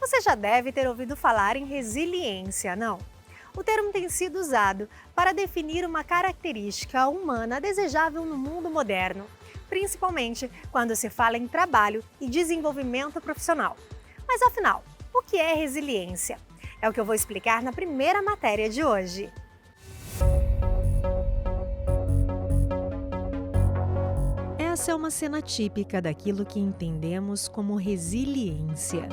Você já deve ter ouvido falar em resiliência, não? O termo tem sido usado para definir uma característica humana desejável no mundo moderno, principalmente quando se fala em trabalho e desenvolvimento profissional. Mas afinal, o que é resiliência? É o que eu vou explicar na primeira matéria de hoje. Essa é uma cena típica daquilo que entendemos como resiliência.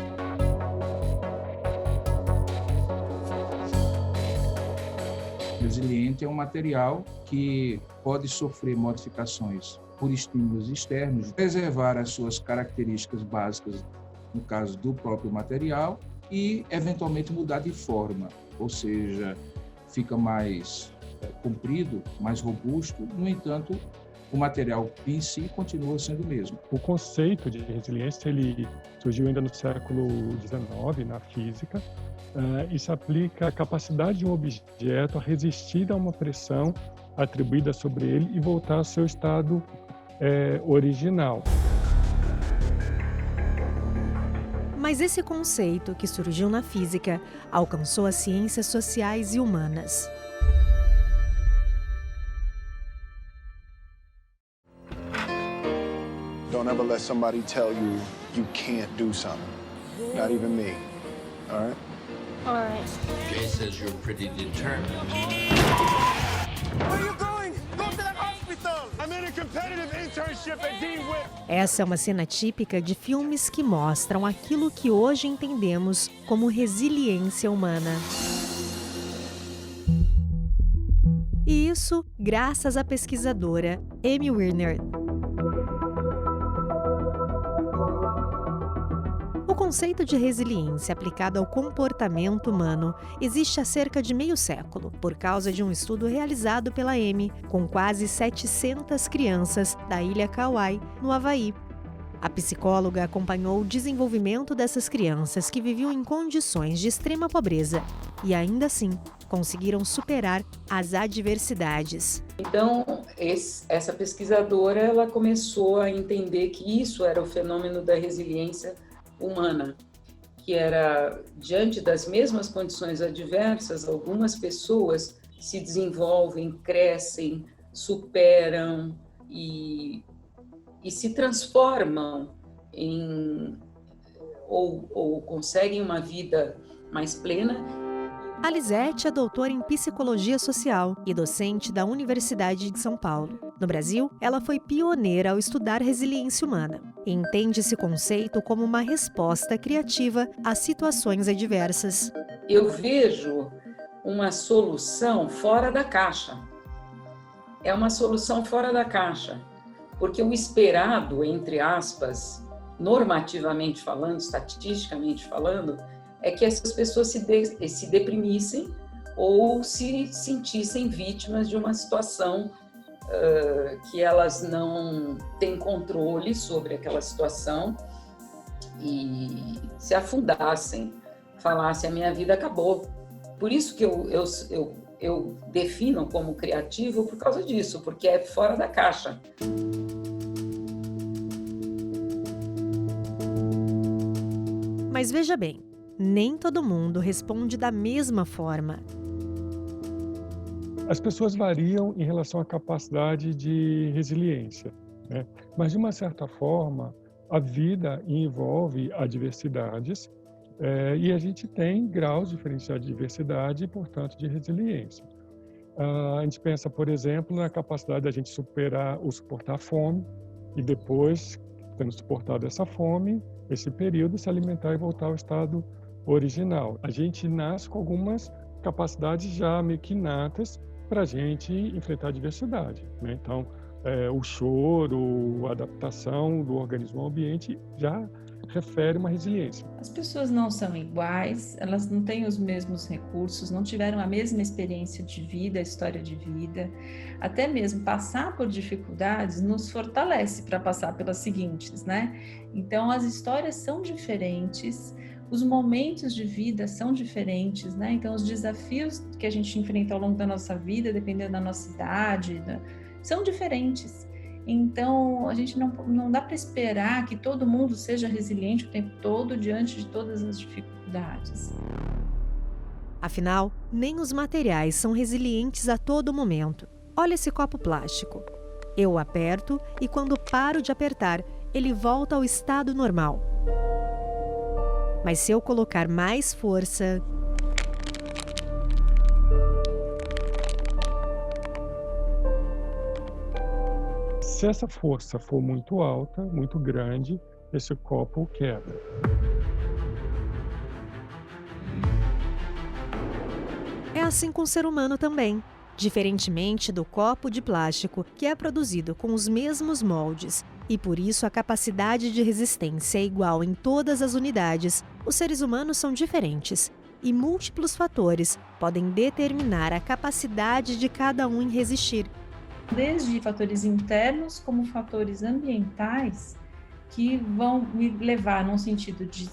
Resiliente é um material que pode sofrer modificações por estímulos externos, preservar as suas características básicas, no caso do próprio material, e eventualmente mudar de forma, ou seja, fica mais comprido, mais robusto, no entanto, o material em si continua sendo o mesmo. O conceito de resiliência ele surgiu ainda no século XIX, na física, e se aplica à capacidade de um objeto a resistir a uma pressão atribuída sobre ele e voltar ao seu estado original. Mas esse conceito, que surgiu na física, alcançou as ciências sociais e humanas. Don't ever let somebody tell you you can't do something. Not even me. All right? All right. Jay says you're pretty determined. Where are you going? Go to the hospital! I'm in a competitive internship at Dean Witt. Essa é uma cena típica de filmes que mostram aquilo que hoje entendemos como resiliência humana. E isso graças à pesquisadora Amy Werner. O conceito de resiliência aplicado ao comportamento humano existe há cerca de meio século, por causa de um estudo realizado pela Amy com quase 700 crianças da ilha Kauai, no Havaí. A psicóloga acompanhou o desenvolvimento dessas crianças que viviam em condições de extrema pobreza e, ainda assim, conseguiram superar as adversidades. Então, essa pesquisadora ela começou a entender que isso era o fenômeno da resiliência humana, que era, diante das mesmas condições adversas, algumas pessoas se desenvolvem, crescem, superam e se transformam ou conseguem uma vida mais plena. A Lisete é doutora em Psicologia Social e docente da Universidade de São Paulo. No Brasil, ela foi pioneira ao estudar resiliência humana e entende esse conceito como uma resposta criativa a situações adversas. Eu vejo uma solução fora da caixa. É uma solução fora da caixa, porque o esperado, entre aspas, normativamente falando, estatisticamente falando, é que essas pessoas se deprimissem ou se sentissem vítimas de uma situação que elas não têm controle sobre aquela situação e se afundassem, falassem: a minha vida acabou. Por isso que eu defino como criativo por causa disso, porque é fora da caixa. Mas veja bem, nem todo mundo responde da mesma forma. As pessoas variam em relação à capacidade de resiliência, né? Mas, de uma certa forma, a vida envolve adversidades e a gente tem graus diferenciados de diversidade e, portanto, de resiliência. A gente pensa, por exemplo, na capacidade da gente suportar a fome e depois, tendo suportado essa fome, esse período, se alimentar e voltar ao estado original. A gente nasce com algumas capacidades já meio que inatas para a gente enfrentar a diversidade, né? Então, o choro, a adaptação do organismo ao ambiente já refere uma resiliência. As pessoas não são iguais, elas não têm os mesmos recursos, não tiveram a mesma experiência de vida, história de vida. Até mesmo passar por dificuldades nos fortalece para passar pelas seguintes, né? Então, as histórias são diferentes, os momentos de vida são diferentes, né? Então, os desafios que a gente enfrenta ao longo da nossa vida, dependendo da nossa idade, são diferentes. Então, a gente não dá para esperar que todo mundo seja resiliente o tempo todo diante de todas as dificuldades. Afinal, nem os materiais são resilientes a todo momento. Olha esse copo plástico. Eu aperto e quando paro de apertar, ele volta ao estado normal. Mas se eu colocar mais força, se essa força for muito alta, muito grande, esse copo quebra. É assim com o ser humano também. Diferentemente do copo de plástico, que é produzido com os mesmos moldes, e por isso a capacidade de resistência é igual em todas as unidades, os seres humanos são diferentes. E múltiplos fatores podem determinar a capacidade de cada um em resistir. Desde fatores internos como fatores ambientais, que vão me levar num sentido de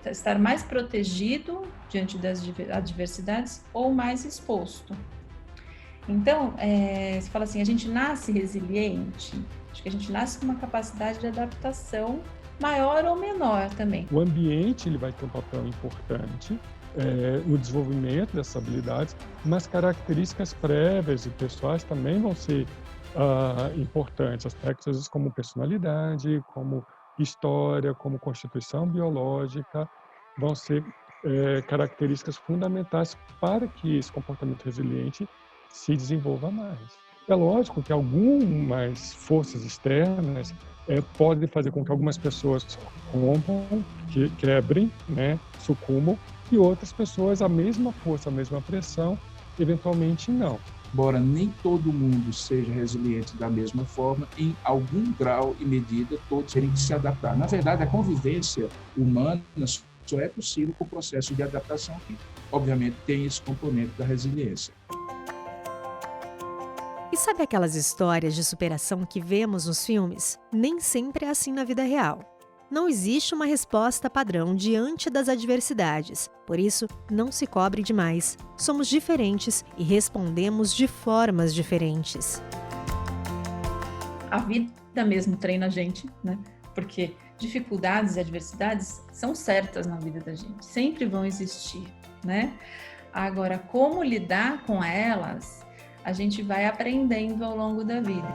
estar mais protegido diante das adversidades ou mais exposto. Então, você fala assim, a gente nasce resiliente? Acho que a gente nasce com uma capacidade de adaptação maior ou menor também. O ambiente ele vai ter um papel importante no desenvolvimento dessas habilidades, mas características prévias e pessoais também vão ser importantes. Aspectos, às vezes, como personalidade, como história, como constituição biológica, vão ser características fundamentais para que esse comportamento resiliente se desenvolva mais. É lógico que algumas forças externas podem fazer com que algumas pessoas rompam, quebrem, sucumbam, e outras pessoas, a mesma força, a mesma pressão, eventualmente não. Embora nem todo mundo seja resiliente da mesma forma, em algum grau e medida todos terem que se adaptar. Na verdade, a convivência humana só é possível com o processo de adaptação que, obviamente, tem esse componente da resiliência. E sabe aquelas histórias de superação que vemos nos filmes? Nem sempre é assim na vida real. Não existe uma resposta padrão diante das adversidades. Por isso, não se cobre demais. Somos diferentes e respondemos de formas diferentes. A vida mesmo treina a gente, né? Porque dificuldades e adversidades são certas na vida da gente. Sempre vão existir, né? Agora, como lidar com elas, a gente vai aprendendo ao longo da vida.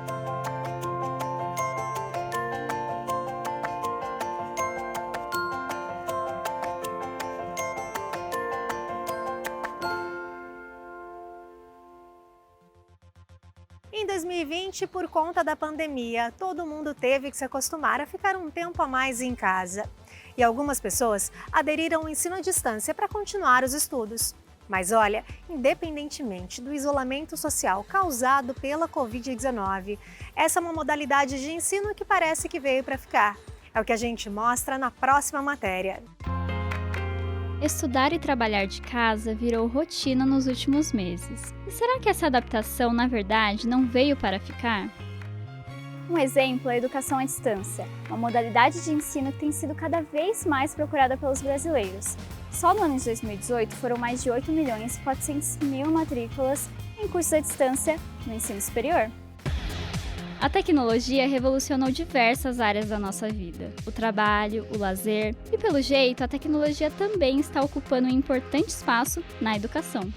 Em 2020, por conta da pandemia, todo mundo teve que se acostumar a ficar um tempo a mais em casa. E algumas pessoas aderiram ao ensino à distância para continuar os estudos. Mas olha, independentemente do isolamento social causado pela Covid-19, essa é uma modalidade de ensino que parece que veio para ficar. É o que a gente mostra na próxima matéria. Estudar e trabalhar de casa virou rotina nos últimos meses. E será que essa adaptação, na verdade, não veio para ficar? Um exemplo é a educação à distância, uma modalidade de ensino que tem sido cada vez mais procurada pelos brasileiros. Só no ano de 2018 foram mais de 8.400.000 matrículas em cursos à distância no ensino superior. A tecnologia revolucionou diversas áreas da nossa vida, o trabalho, o lazer e, pelo jeito, a tecnologia também está ocupando um importante espaço na educação.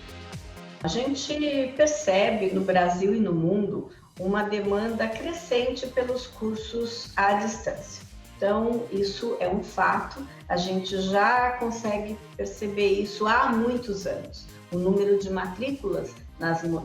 A gente percebe no Brasil e no mundo uma demanda crescente pelos cursos à distância. Então, isso é um fato, a gente já consegue perceber isso há muitos anos. O número de matrículas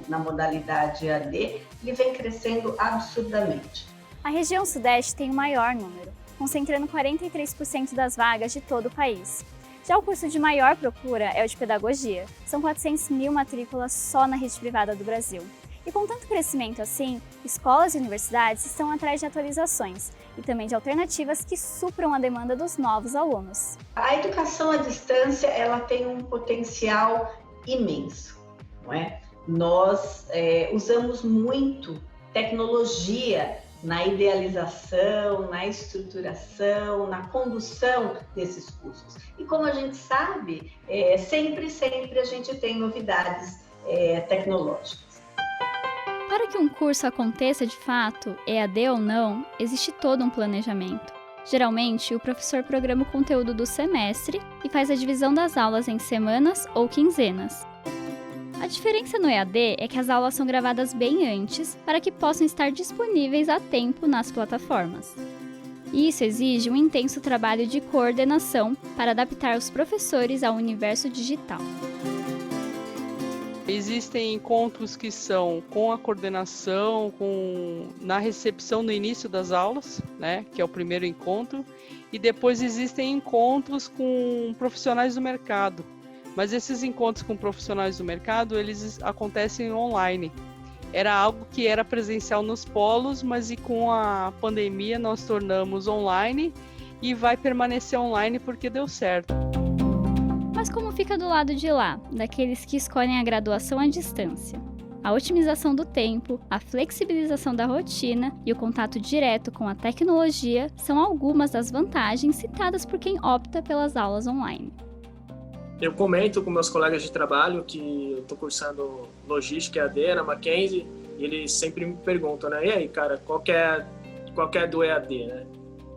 na modalidade EAD, ele vem crescendo absurdamente. A região sudeste tem o maior número, concentrando 43% das vagas de todo o país. Já o curso de maior procura é o de pedagogia, são 400.000 matrículas só na rede privada do Brasil. E com tanto crescimento assim, escolas e universidades estão atrás de atualizações e também de alternativas que supram a demanda dos novos alunos. A educação à distância, ela tem um potencial imenso, não é? Nós usamos muito tecnologia na idealização, na estruturação, na condução desses cursos. E como a gente sabe, sempre a gente tem novidades tecnológicas. Para que um curso aconteça de fato, EAD ou não, existe todo um planejamento. Geralmente, o professor programa o conteúdo do semestre e faz a divisão das aulas em semanas ou quinzenas. A diferença no EAD é que as aulas são gravadas bem antes para que possam estar disponíveis a tempo nas plataformas. Isso exige um intenso trabalho de coordenação para adaptar os professores ao universo digital. Existem encontros que são com a coordenação, na recepção no início das aulas, né, que é o primeiro encontro, e depois existem encontros com profissionais do mercado. Mas esses encontros com profissionais do mercado, eles acontecem online. Era algo que era presencial nos polos, mas com a pandemia nós tornamos online e vai permanecer online porque deu certo. Mas como fica do lado de lá, daqueles que escolhem a graduação à distância? A otimização do tempo, a flexibilização da rotina e o contato direto com a tecnologia são algumas das vantagens citadas por quem opta pelas aulas online. Eu comento com meus colegas de trabalho que eu estou cursando logística EAD na Mackenzie e eles sempre me perguntam, né? E aí, cara, qual que é do EAD, né?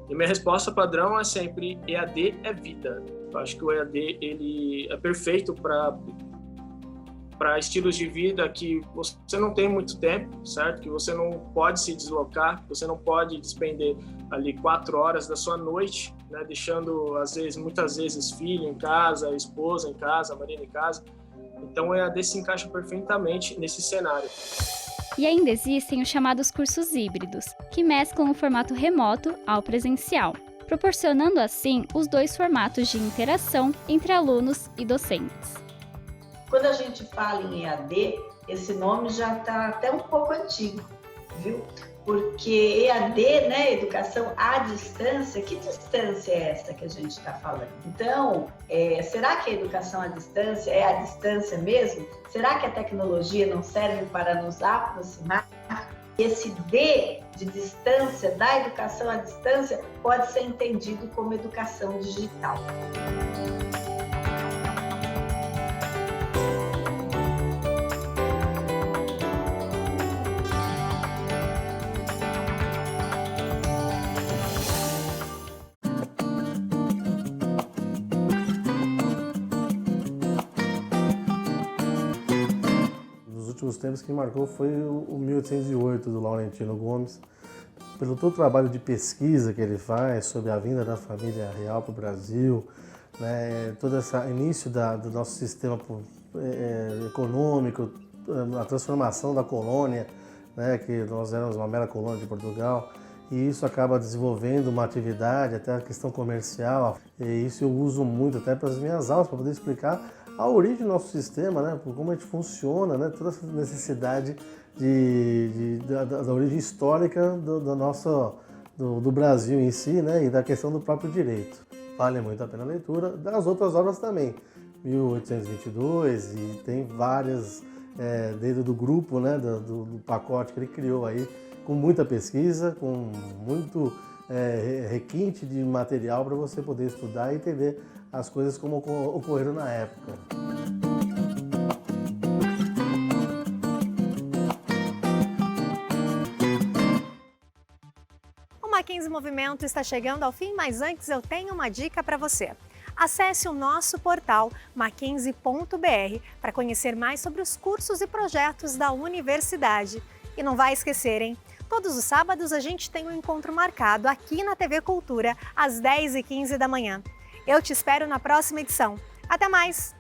E minha resposta padrão é sempre EAD é vida. Eu acho que o EAD ele é perfeito para estilos de vida que você não tem muito tempo, certo? Que você não pode se deslocar, você não pode despender ali 4 horas da sua noite, né? Deixando, muitas vezes, filho em casa, esposa em casa, marido em casa. Então, o EAD se encaixa perfeitamente nesse cenário. E ainda existem os chamados cursos híbridos, que mesclam o formato remoto ao presencial, proporcionando assim os dois formatos de interação entre alunos e docentes. Quando a gente fala em EAD, esse nome já está até um pouco antigo, viu? Porque EAD, né, educação à distância, que distância é essa que a gente está falando? Então, será que a educação à distância é à distância mesmo? Será que a tecnologia não serve para nos aproximar? Esse D de distância, da educação à distância, pode ser entendido como educação digital. Os tempos que marcou foi o 1808 do Laurentino Gomes, pelo todo o trabalho de pesquisa que ele faz sobre a vinda da família real para o Brasil, né, todo esse início do nosso sistema econômico, a transformação da colônia, né, que nós éramos uma mera colônia de Portugal, e isso acaba desenvolvendo uma atividade, até a questão comercial, e isso eu uso muito até para as minhas aulas, para poder explicar a origem do nosso sistema, né, por como a gente funciona, né, toda essa necessidade da origem histórica do Brasil em si, né, e da questão do próprio direito. Vale muito a pena a leitura das outras obras também, 1822, e tem várias dentro do grupo, né, do pacote que ele criou aí, com muita pesquisa, com muito requinte de material para você poder estudar e entender as coisas como ocorreram na época. O Mackenzie Movimento está chegando ao fim, mas antes eu tenho uma dica para você. Acesse o nosso portal mackenzie.br para conhecer mais sobre os cursos e projetos da universidade. E não vai esquecer, hein? Todos os sábados a gente tem um encontro marcado aqui na TV Cultura, às 10h15 da manhã. Eu te espero na próxima edição. Até mais!